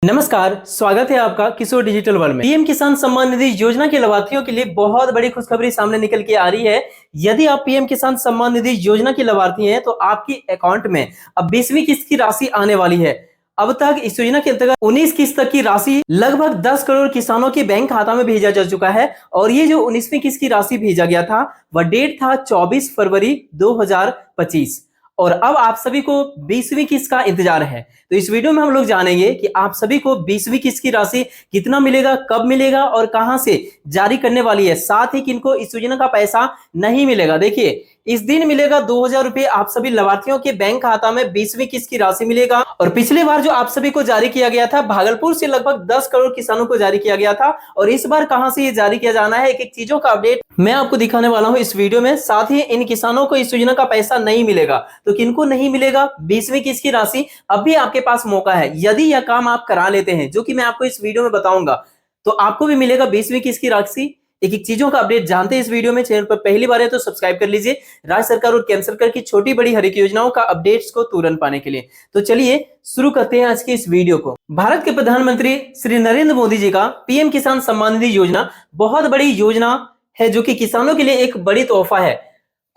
नमस्कार, स्वागत है आपका किशोर डिजिटल वर्ल्ड में। पीएम किसान सम्मान निधि योजना के लाभार्थियों के लिए बहुत बड़ी खुशखबरी सामने निकल के आ रही है। यदि आप पीएम किसान सम्मान निधि योजना के लाभार्थी हैं तो आपकी अकाउंट में अब 20वीं किस्त की राशि आने वाली है। अब तक इस योजना के अंतर्गत 19 किस्त तक की राशि लगभग 10 करोड़ किसानों के बैंक खाता में भेजा जा चुका है। और ये जो 19वीं किस्त की राशि भेजा गया था वह डेट था 24 फरवरी 2025 और अब आप सभी को 20वीं किस्त का इंतजार है। तो इस वीडियो में हम लोग जानेंगे कि आप सभी को 20वीं किस्त की राशि कितना मिलेगा, कब मिलेगा और कहां से जारी करने वाली है। साथ ही किनको इस योजना का पैसा नहीं मिलेगा। देखिए, इस दिन मिलेगा 2000 रुपए आप सभी लाभार्थियों के बैंक खाता में 20वीं किस्त की राशि मिलेगा। और पिछली बार जो आप सभी को जारी किया गया था भागलपुर से लगभग 10 करोड़ किसानों को जारी किया गया था। और इस बार कहां से ये जारी किया जाना है, एक एक चीजों का अपडेट मैं आपको दिखाने वाला हूं इस वीडियो में। साथ ही इन किसानों को इस योजना का पैसा नहीं मिलेगा तो किनको नहीं मिलेगा 20वीं किस्त की राशि, अब भी आपके पास मौका है। यदि यह काम आप करा लेते हैं जो कि मैं आपको इस वीडियो में बताऊंगा तो आपको भी मिलेगा 20वीं किस्त की राशि। एक एक चीजों का अपडेट जानते हैं इस वीडियो में। चैनल पर पहली बार है तो सब्सक्राइब कर लीजिए राज्य सरकार और केंद्र सरकार की छोटी बड़ी हर एक योजनाओं का अपडेट्स को तुरंत पाने के लिए। तो चलिए शुरू करते हैं आज के इस वीडियो को। भारत के प्रधानमंत्री श्री नरेंद्र मोदी जी का पीएम किसान सम्मान निधि योजना बहुत बड़ी योजना है जो कि किसानों के लिए एक बड़ी तोहफा है।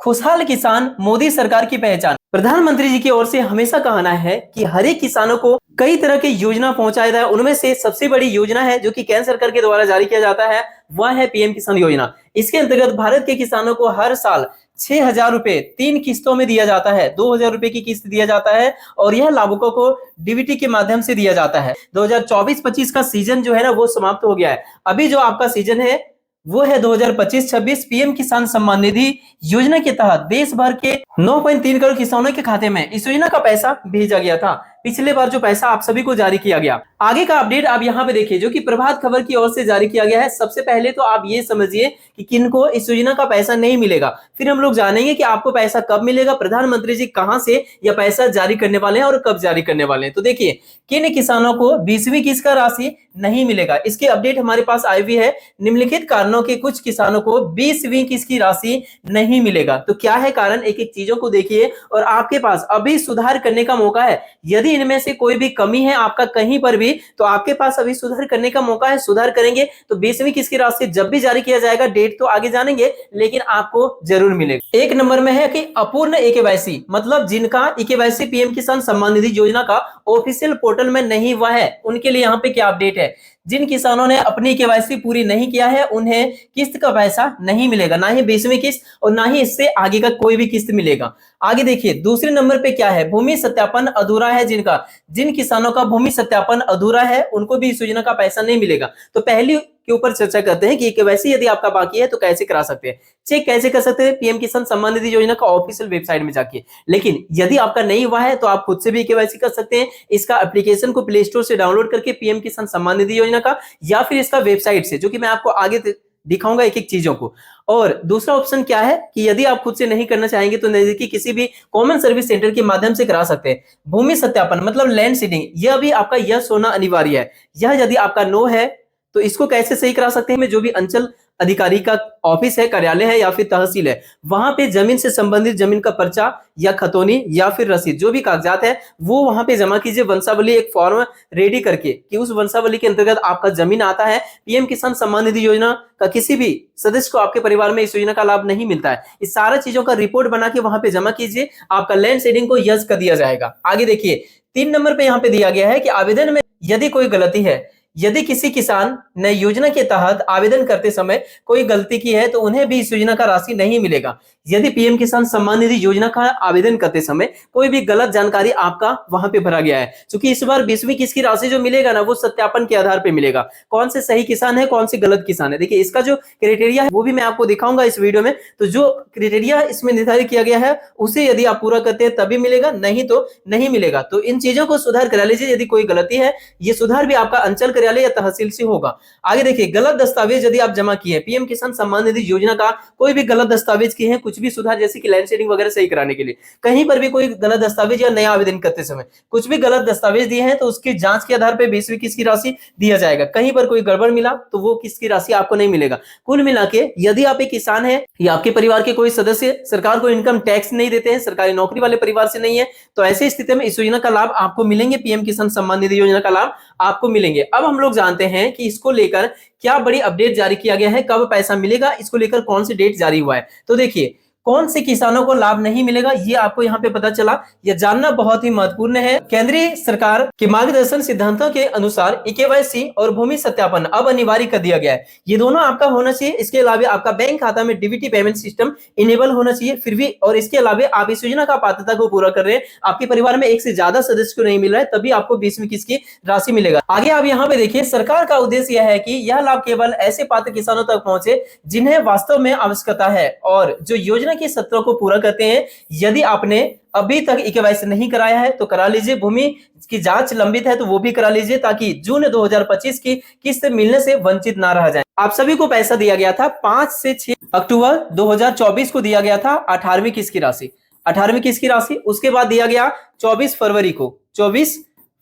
खुशहाल किसान मोदी सरकार की पहचान। प्रधानमंत्री जी की ओर से हमेशा कहना है कि हर एक किसानों को कई तरह की योजना पहुंचाया जाए। उनमें से सबसे बड़ी योजना है जो कि केंद्र सरकार के द्वारा जारी किया जाता है वह है पीएम किसान योजना। इसके अंतर्गत भारत के किसानों को हर साल 6000 रुपए 3 किस्तों में दिया जाता है। 2000 रुपए की किस्त दिया जाता है और यह लाभुकों को डीबीटी के माध्यम से दिया जाता है। 2024-25 का सीजन जो है ना वो समाप्त हो गया है। अभी जो आपका सीजन है वो है 2025-26। पीएम किसान सम्मान निधि योजना के तहत देश भर के 9.3 करोड़ किसानों के खाते में इस योजना का पैसा भेजा गया था। पिछले बार जो पैसा आप सभी को जारी किया गया। आगे का अपडेट आप यहाँ पे देखिए जो कि प्रभात खबर की ओर से जारी किया गया है। सबसे पहले तो आप ये समझिए कि किनको इस योजना का पैसा नहीं मिलेगा, फिर हम लोग जानेंगे कि आपको पैसा कब मिलेगा, प्रधानमंत्री जी कहां से यह पैसा जारी करने वाले हैं और कब जारी करने वाले हैं। तो देखिए किन किसानों को 20वीं किस्त का राशि नहीं मिलेगा, इसके अपडेट हमारे पास आई हुई है। निम्नलिखित कारणों के कुछ किसानों को 20वीं किस्त की राशि नहीं मिलेगा। तो क्या है कारण, एक एक चीजों को देखिए और आपके पास अभी सुधार करने का मौका है। यदि इनमें से कोई भी कमी है आपका कहीं पर भी तो आपके पास अभी सुधार करने का मौका है। सुधार करेंगे तो 20वीं किस्त की राशि जब भी जारी किया जाएगा, डेट तो आगे जानेंगे लेकिन आपको जरूर मिलेगा। एक नंबर में है कि अपूर्ण EKYC, मतलब जिनका EKYC पीएम किसान सम्मान निधि योजना का ऑफिशियल पोर्टल में नहीं हुआ है उनके लिए यहाँ पे क्या अपडेट है। जिन किसानों ने अपनी KYC पूरी नहीं किया है उन्हें किस्त का पैसा नहीं मिलेगा, ना ही 20वीं किस्त और ना ही इससे आगे का कोई भी किस्त मिलेगा। आगे देखिए दूसरे नंबर पे क्या है, भूमि सत्यापन अधूरा है जिन किसानों का भूमि सत्यापन अधूरा है उनको भी इस योजना का पैसा नहीं मिलेगा। तो पहली के ऊपर चर्चा करते हैं कि KYC यदि आपका बाकी है तो कैसे करा सकते हैं, चेक कैसे कर सकते हैं पीएम किसान सम्मान निधि योजना का ऑफिशियल वेबसाइट में जाके। लेकिन यदि आपका नहीं हुआ है तो आप खुद से भी KYC कर सकते हैं। इसका एप्लीकेशन को प्ले स्टोर से डाउनलोड करके पीएम किसान सम्मान निधि योजना का, या फिर इसका वेबसाइट से, जो कि मैं आपको आगे दिखाऊंगा एक एक चीजों को। और दूसरा ऑप्शन क्या है कि यदि आप खुद से नहीं करना चाहेंगे तो नजदीकी किसी भी कॉमन सर्विस सेंटर के माध्यम से करा सकते हैं। भूमि सत्यापन मतलब लैंड सीडिंग, यह भी आपका यस होना अनिवार्य है। यह यदि आपका नो है तो इसको कैसे सही करा सकते हैं, जो भी अंचल अधिकारी का ऑफिस है, कार्यालय है या फिर तहसील है, वहां पे जमीन से संबंधित जमीन का पर्चा या खतौनी या फिर रसीद जो भी कागजात है वो वहां पे जमा कीजिए। वंशावली एक फॉर्म रेडी करके कि उस वंशावली के अंतर्गत आपका जमीन आता है। पीएम किसान सम्मान निधि योजना का किसी भी सदस्य को आपके परिवार में इस योजना का लाभ नहीं मिलता है। इस सारा चीजों का रिपोर्ट बना के वहां पे जमा कीजिए, आपका लैंड सीडिंग को यस कर दिया जाएगा। आगे देखिए 3 नंबर पे यहाँ पे दिया गया है कि आवेदन में यदि कोई गलती है, यदि किसी किसान ने योजना के तहत आवेदन करते समय कोई गलती की है तो उन्हें भी इस योजना का राशि नहीं मिलेगा। यदि पीएम किसान सम्मान निधि योजना का आवेदन करते समय कोई भी गलत जानकारी आपका वहां पे भरा गया है, क्योंकि इस बार 20वीं किस्त की राशि जो मिलेगा ना वो सत्यापन के आधार पे मिलेगा, कौन से सही किसान है कौन से गलत किसान है। देखिए इसका जो क्राइटेरिया है वो भी मैं आपको दिखाऊंगा इस वीडियो में। तो जो क्राइटेरिया इसमें निर्धारित किया गया है उसे यदि आप पूरा करते हैं तभी मिलेगा, नहीं तो नहीं मिलेगा। तो इन चीजों को सुधार करा लीजिए। यदि कोई गलती है ये सुधार भी आपका अंचल कार्यालय या तहसील से होगा। आगे देखिए गलत दस्तावेज यदि आप जमा किए पीएम किसान सम्मान निधि योजना का कोई भी गलत दस्तावेज किए हैं, कुछ भी सुधार जैसे कि लैंड शेडिंग वगैरह सही कराने के लिए, कहीं पर भी कोई गलत दस्तावेज या नया आवेदन करते समय कुछ भी गलत दस्तावेज दिए हैं तो उसकी जांच के आधार पर 20वीं किस्त की राशि दिया जाएगा। कहीं पर कोई गड़बड़ मिला तो वो किस्त की राशि आपको नहीं मिलेगा। कुल मिला के यदि आप एक किसान है या आपके परिवार के कोई सदस्य सरकार को इनकम टैक्स नहीं देते हैं, सरकारी नौकरी वाले परिवार से नहीं है, तो ऐसी स्थिति में इस योजना का लाभ आपको मिलेंगे। पीएम किसान सम्मान निधि योजना का लाभ आपको मिलेंगे। अब हम लोग जानते हैं कि इसको लेकर क्या बड़ी अपडेट जारी किया गया है, कब पैसा मिलेगा, इसको लेकर कौन सी डेट जारी हुआ है। तो देखिए कौन से किसानों को लाभ नहीं मिलेगा ये आपको यहाँ पे पता चला। यह जानना बहुत ही महत्वपूर्ण है। केंद्रीय सरकार के मार्गदर्शन सिद्धांतों के अनुसार केवाईसी और भूमि सत्यापन अब अनिवार्य कर दिया गया है। ये दोनों आपका होना चाहिए। इसके अलावा आपका बैंक खाता में डीबीटी पेमेंट सिस्टम इनेबल होना चाहिए। फिर भी और इसके अलावा आप इस योजना का पात्रता को पूरा कर रहे हैं, आपके परिवार में एक से ज्यादा सदस्य को नहीं मिल रहा है, तभी आपको 20वीं किस्त की राशि मिलेगा। आगे आप यहाँ पे देखिए, सरकार का उद्देश्य यह है कि यह लाभ केवल ऐसे पात्र किसानों तक पहुंचे जिन्हें वास्तव में आवश्यकता है और जो योजना की शर्तों को पूरा करते हैं। यदि आपने अभी तक केवाईसी नहीं कराया है तो करा लीजिए। भूमि की जांच लंबित है तो वो भी करा लीजिए, ताकि जून 2025 की किस्त मिलने से वंचित ना रह जाए। आप सभी को पैसा दिया गया था 5 से 6 अक्टूबर 2024 को दिया गया था 18वीं किस्त की राशि। 18वीं किस्त की राशि उसके बाद दिया गया 24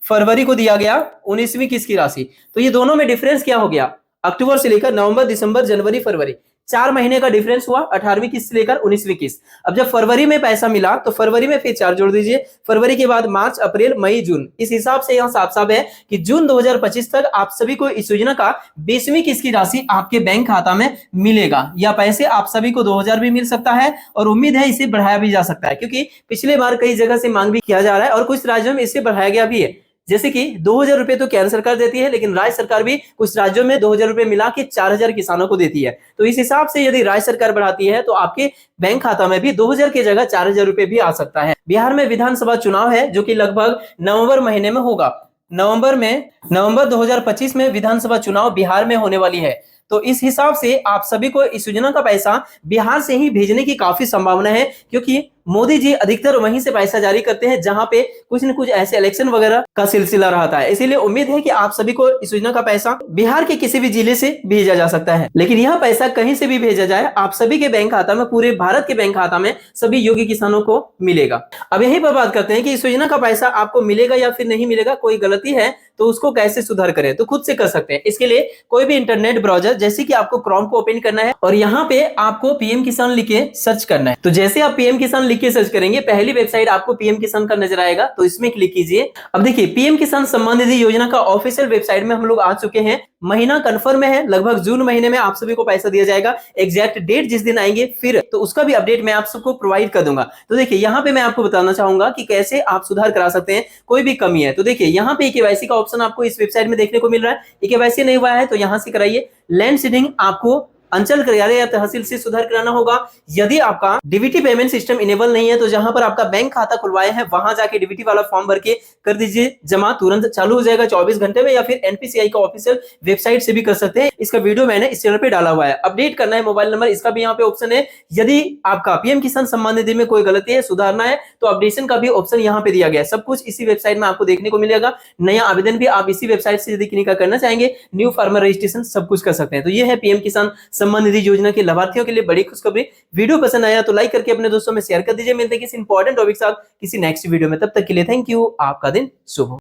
फरवरी को दिया गया 19वीं किस्त की राशि। तो ये दोनों में डिफरेंस क्या हो गया, अक्टूबर से लेकर नवंबर, दिसंबर, जनवरी, फरवरी, 4 महीने का डिफरेंस हुआ 18वीं किस्त से लेकर 19वीं किस्त। अब जब फरवरी में पैसा मिला तो फरवरी में फिर 4 जोड़ दीजिए, फरवरी के बाद मार्च, अप्रैल, मई, जून। इस हिसाब से यहाँ साफ साफ है कि जून 2025 तक आप सभी को इस योजना का 20वीं किस्त की राशि आपके बैंक खाता में मिलेगा। या पैसे आप सभी को 2000 भी मिल सकता है और उम्मीद है इसे बढ़ाया भी जा सकता है, क्योंकि पिछले बार कई जगह से मांग भी किया जा रहा है और कुछ राज्यों में इसे बढ़ाया गया भी है। जैसे कि 2000 रुपए तो केंद्र सरकार देती है, लेकिन राज्य सरकार भी कुछ राज्यों में 2000 रुपए मिला के 4000 किसानों को देती है। तो इस हिसाब से यदि राज्य सरकार बढ़ाती है तो आपके बैंक खाता में भी 2000 की जगह 4000 रुपए भी आ सकता है। बिहार में विधानसभा चुनाव है जो कि लगभग नवंबर महीने में होगा। नवंबर 2025 में विधानसभा चुनाव बिहार में होने वाली है। तो इस हिसाब से आप सभी को इस योजना का पैसा बिहार से ही भेजने की काफी संभावना है, क्योंकि मोदी जी अधिकतर वहीं से पैसा जारी करते हैं जहां पे कुछ न कुछ ऐसे इलेक्शन वगैरह का सिलसिला रहता है। इसीलिए उम्मीद है कि आप सभी को इस योजना का पैसा बिहार के किसी भी जिले से भेजा जा सकता है। लेकिन यह पैसा कहीं से भी भेजा जाए, आप सभी के बैंक खाता में, पूरे भारत के बैंक खाता में सभी योग्य किसानों को मिलेगा। अब यहीं पर बात करते हैं कि इस योजना का पैसा आपको मिलेगा या फिर नहीं मिलेगा। कोई गलती है तो उसको कैसे सुधार करें, तो खुद से कर सकते हैं। इसके लिए कोई भी इंटरनेट ब्राउजर जैसे कि आपको क्रोम को ओपन करना है और यहाँ पे आपको पीएम किसान लिख के सर्च करना है। तो जैसे आप पीएम किसान लिख के सर्च करेंगे, पहली वेबसाइट आपको पीएम किसान का नजर आएगा, तो इसमें क्लिक कीजिए। अब देखिए पीएम किसान सम्मान निधि योजना का ऑफिशियल वेबसाइट में हम लोग आ चुके हैं। महीना कंफर्म है, लगभग जून महीने में आप सभी को पैसा दिया जाएगा। एग्जैक्ट डेट जिस दिन आएंगे फिर तो उसका भी अपडेट मैं आप सबको प्रोवाइड कर दूंगा। तो देखिए यहाँ पे मैं आपको बताना चाहूंगा कि कैसे आप सुधार करा सकते हैं, कोई भी कमी है तो देखिए यहाँ पे केवाईसी का ऑप्शन आपको इस वेबसाइट में देखने को मिल रहा है। केवाईसी नहीं हुआ है तो यहाँ से कराइए। लैंड सीडिंग आपको अंचल कार्यालय या तहसील से सुधार कराना होगा। यदि आपका डीबीटी पेमेंट सिस्टम इनेबल नहीं है तो जहां पर आपका बैंक खाता खुलवाए हैं वहां जाके डीबीटी वाला फॉर्म भर के कर दीजिए जमा, तुरंत चालू हो जाएगा 24 घंटे में। या फिर एनपीसीआई का ऑफिशियल वेबसाइट से भी कर सकते हैं। इसका वीडियो मैंने इस चैनल पे डाला हुआ है। अपडेट करना है मोबाइल नंबर, इसका भी यहाँ पे ऑप्शन है। यदि आपका पीएम किसान सम्मान निधि में कोई गलती है, सुधारना है, तो अपडेशन का भी ऑप्शन यहाँ पे दिया गया है। सब कुछ इसी वेबसाइट में आपको देखने को मिलेगा। नया आवेदन भी आप इसी वेबसाइट से यदि किसी का करना चाहेंगे, न्यू फार्मर रजिस्ट्रेशन सब कुछ कर सकते हैं। तो ये है पीएम किसान सम्मान निधि योजना लाभार्थियों के लिए बड़ी खुशखबरी। वीडियो पसंद आया तो लाइक करके अपने दोस्तों में शेयर कर दीजिए। मिलते हैं किसी इंपॉर्टेंट टॉपिक के साथ किसी नेक्स्ट वीडियो में, तब तक के लिए थैंक यू। आपका दिन शुभ हो।